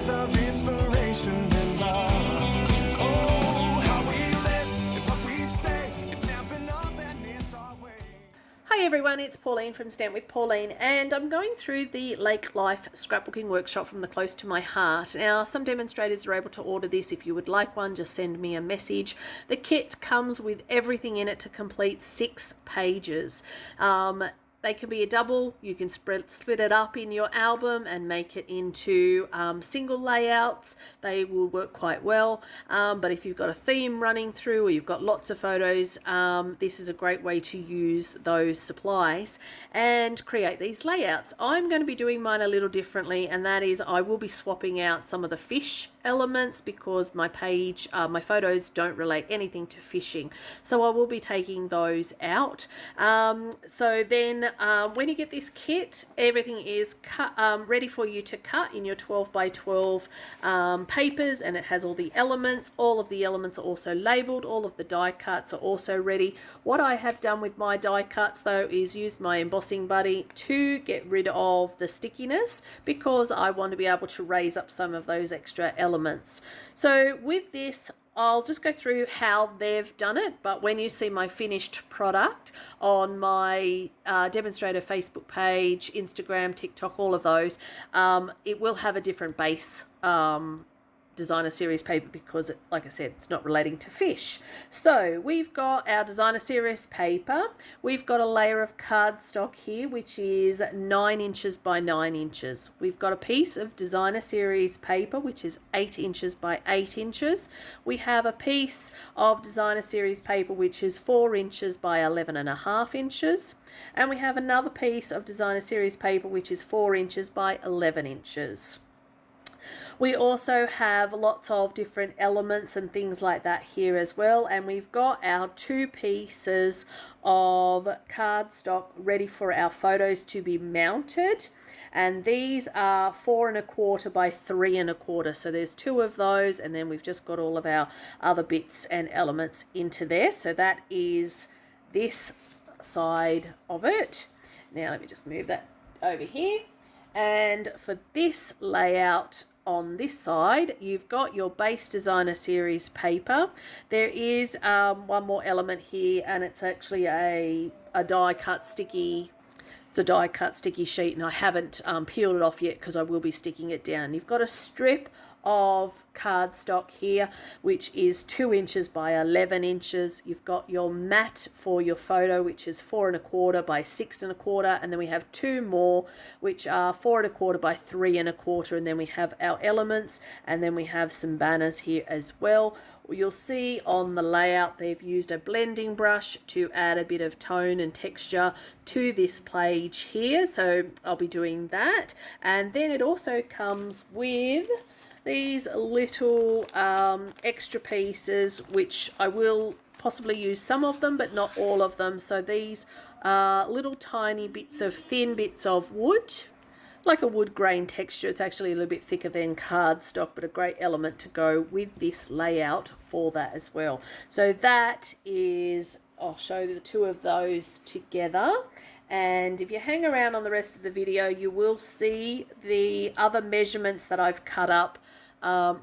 years of inspiration and love. Oh, how we live and what we say, it's stamping up and it's our way. Hi everyone, it's Pauline from Stamp with Pauline, and I'm going through the Lake Life scrapbooking workshop from the Close to My Heart. Now, some demonstrators are able to order this. If you would like one, just send me a message. The kit comes with everything in it to complete 6 pages. They can be a double. You can split it up in your album and make it into single layouts. They will work quite well. But if you've got a theme running through or you've got lots of photos, this is a great way to use those supplies and create these layouts. I'm going to be doing mine a little differently, and that is I will be swapping out some of the fish elements because my page, my photos don't relate anything to fishing. So I will be taking those out. So then when you get this kit, everything is ready for you to cut in your 12 by 12 papers, and it has all the elements. All of the elements are also labeled. All of the die cuts are also ready. What I have done with my die cuts though is use my embossing buddy to get rid of the stickiness because I want to be able to raise up some of those extra elements. So with this, I'll just go through how they've done it, but when you see my finished product on my demonstrator Facebook page, Instagram, TikTok, all of those, it will have a different base designer series paper because it, like I said, it's not relating to fish. So we've got our designer series paper. We've got a layer of cardstock here which is 9 inches by 9 inches. We've got a piece of designer series paper which is 8 inches by 8 inches. We have a piece of designer series paper which is 4 inches by 11.5 inches, and we have another piece of designer series paper which is 4 inches by 11 inches. We also have lots of different elements and things like that here as well, and we've got our 2 pieces of cardstock ready for our photos to be mounted, and these are 4 1/4 by 3 1/4. So there's 2 of those, and then we've just got all of our other bits and elements into there. So that is this side of it. Now let me just move that over here. And for this layout on this side, you've got your base designer series paper. There is one more element here, and it's actually a die cut sticky. It's a die cut sticky sheet, and I haven't peeled it off yet because I will be sticking it down. You've got a strip of cardstock here which is 2 inches by 11 inches. You've got your mat for your photo which is 4 1/4 by 6 1/4, and then we have 2 more which are 4 1/4 by 3 1/4, and then we have our elements, and then we have some banners here as well. You'll see on the layout they've used a blending brush to add a bit of tone and texture to this page here, so I'll be doing that. And then it also comes with these little extra pieces which I will possibly use some of them but not all of them. So these are little tiny bits of thin bits of wood, like a wood grain texture. It's actually a little bit thicker than cardstock, but a great element to go with this layout for that as well. So that is, I'll show you the 2 of those together. And if you hang around on the rest of the video, you will see the other measurements that I've cut up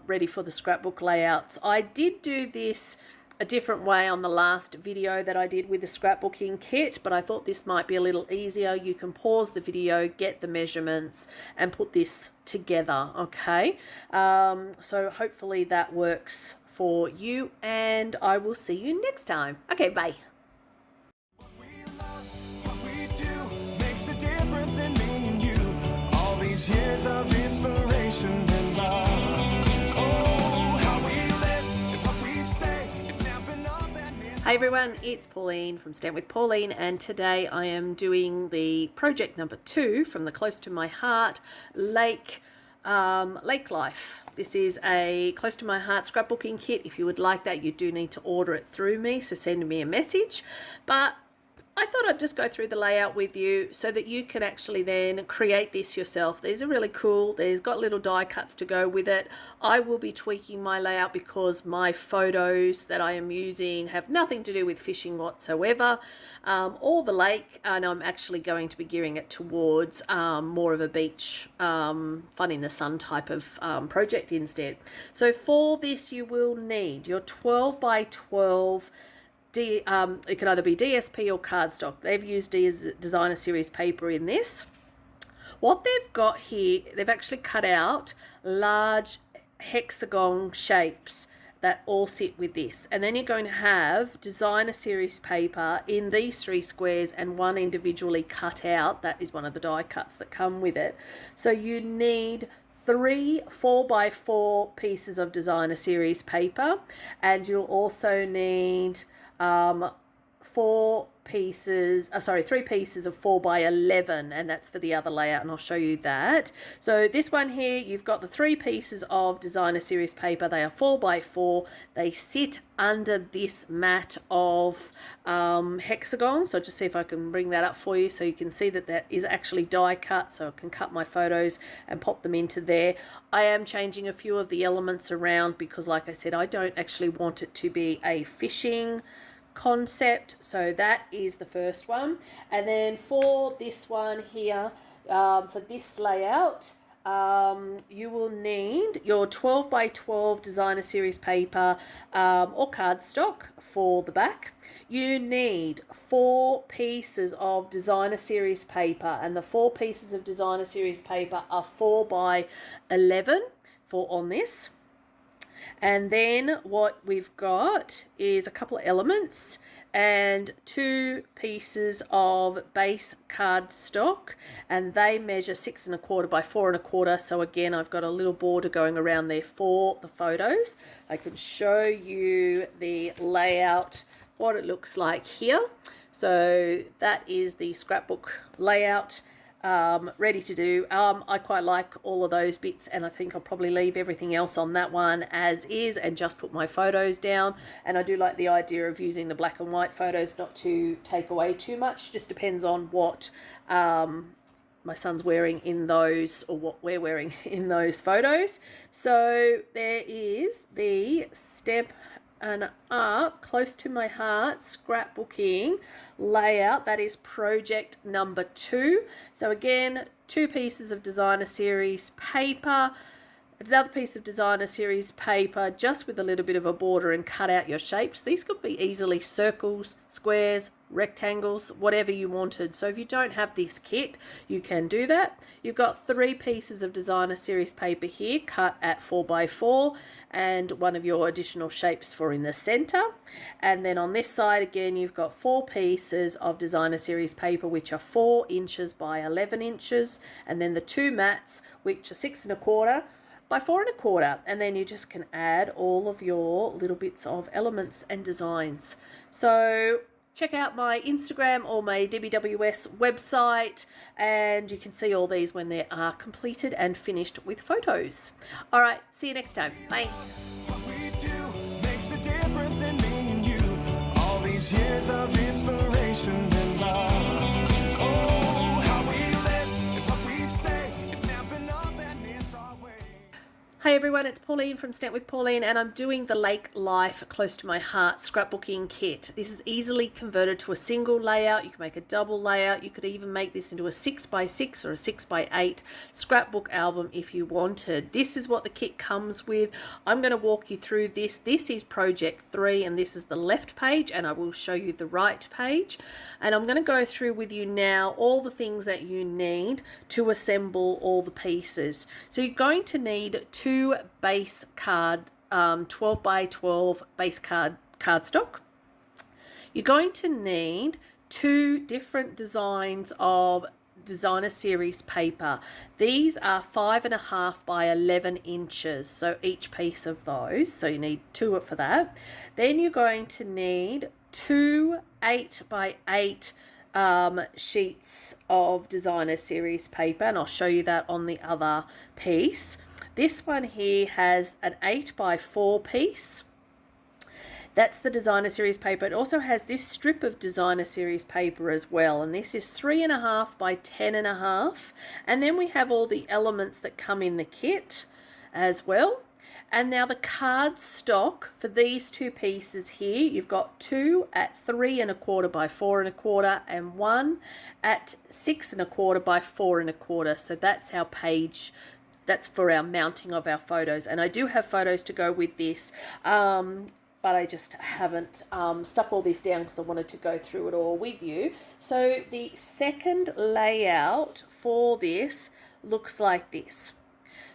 ready for the scrapbook layouts. I did do this a different way on the last video that I did with the scrapbooking kit, but I thought this might be a little easier. You can pause the video, get the measurements, and put this together, okay? So hopefully that works for you, and I will see you next time. Okay, bye. What we do makes a difference in me and you. All these years of inspiration and love. Oh, how we live and what we say, it's stamping up and it's... Hi everyone, it's Pauline from Stamp with Pauline, and today I am doing the project number 2 from the Close to My Heart Lake Life. This is a Close to My Heart scrapbooking kit. If you would like that, you do need to order it through me, so send me a message. But I thought I'd just go through the layout with you so that you can actually then create this yourself. These are really cool. They've got little die cuts to go with it. I will be tweaking my layout because my photos that I am using have nothing to do with fishing whatsoever, or the lake, and I'm actually going to be gearing it towards more of a beach, fun in the sun type of project instead. So for this you will need your 12 by 12 it can either be DSP or cardstock. They've used Designer Series paper in this. What they've got here, they've actually cut out large hexagon shapes that all sit with this. And then you're going to have Designer Series paper in these 3 squares and one individually cut out. That is one of the die cuts that come with it. So you need 3 4x4 pieces of Designer Series paper, and you'll also need 3 pieces of 4x11, and that's for the other layout, and I'll show you that. So this one here, you've got the 3 pieces of Designer Series paper. They are 4x4. They sit under this mat of hexagons. So just see if I can bring that up for you so you can see that that is actually die cut, so I can cut my photos and pop them into there. I am changing a few of the elements around because, like I said, I don't actually want it to be a fishing concept. So that is the first one. And then for this one here, for this layout, you will need your 12 by 12 Designer Series paper or cardstock for the back. You need 4 pieces of Designer Series paper, and the 4 pieces of Designer Series paper are 4 by 11 for on this. And then what we've got is a couple of elements and 2 pieces of base cardstock, and they measure 6 1/4 by 4 1/4. So again, I've got a little border going around there for the photos. I can show you the layout, what it looks like here. So that is the scrapbook layout. Ready to do. I quite like all of those bits, and I think I'll probably leave everything else on that one as is and just put my photos down. And I do like the idea of using the black and white photos, not to take away too much. Just depends on what my son's wearing in those, or what we're wearing in those photos. So there is the Stamp and Art Close to My Heart scrapbooking layout. That is project number 2. So again, 2 pieces of Designer Series paper, another piece of Designer Series paper just with a little bit of a border, and cut out your shapes. These could be easily circles, squares, rectangles, whatever you wanted. So if you don't have this kit, you can do that. You've got 3 pieces of Designer Series paper here cut at 4x4, and one of your additional shapes for in the center. And then on this side again, you've got 4 pieces of Designer Series paper which are 4 inches by 11 inches, and then the 2 mats which are 6 1/4 by 4 1/4, and then you just can add all of your little bits of elements and designs. So check out my Instagram or my DBWS website, and you can see all these when they are completed and finished with photos. All right, see you next time. Bye. What we do makes a difference in me and you. All these years of inspiration and love. Oh, how we live and what we say. It's happened up and it's our way. Hi everyone, it's Pauline from Stamp with Pauline, and I'm doing the Lake Life Close to My Heart scrapbooking kit. This is easily converted to a single layout. You can make a double layout. You could even make this into a 6x6 or a 6x8 scrapbook album if you wanted. This is what the kit comes with. I'm going to walk you through this. This is project 3, and this is the left page, and I will show you the right page. And I'm going to go through with you now all the things that you need to assemble all the pieces. So you're going to need 2 base card 12 by 12 base cardstock. You're going to need 2 different designs of Designer Series paper. These are 5.5 by 11 inches, so each piece of those, so you need 2 for that. Then you're going to need 2 8 by 8 sheets of Designer Series paper, and I'll show you that on the other piece. This one here has an 8 by 4 piece. That's the designer series paper. It also has this strip of designer series paper as well, and this is 3.5 by 10.5. And then we have all the elements that come in the kit as well. And now the card stock for these two pieces here, you've got two at 3.25 by 4.25 and one at 6.25 by 4.25. So that's our page. That's for our mounting of our photos. And I do have photos to go with this, but I just haven't stuck all this down because I wanted to go through it all with you. So the second layout for this looks like this.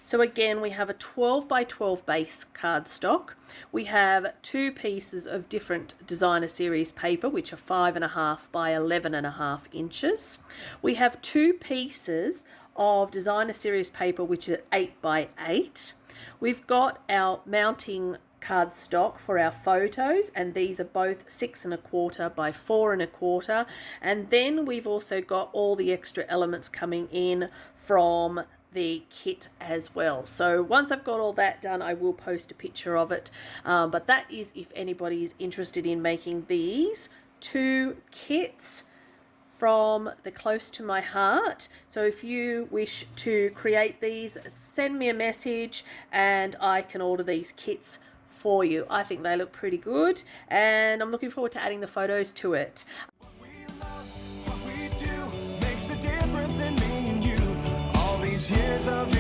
So again, we have a 12 by 12 base cardstock. We have two pieces of different designer series paper, which are 5.5 by 11.5 inches. We have two pieces of designer series paper, which are 8 by 8. We've got our mounting cardstock for our photos, and these are both 6.25 by 4.25. And then we've also got all the extra elements coming in from the kit as well. So once I've got all that done, I will post a picture of it, but that is if anybody is interested in making these two kits from the Close to My Heart. So if you wish to create these, send me a message and I can order these kits for you. I think they look pretty good, and I'm looking forward to adding the photos to it. What we love, what we do makes a difference in me and you. All these years of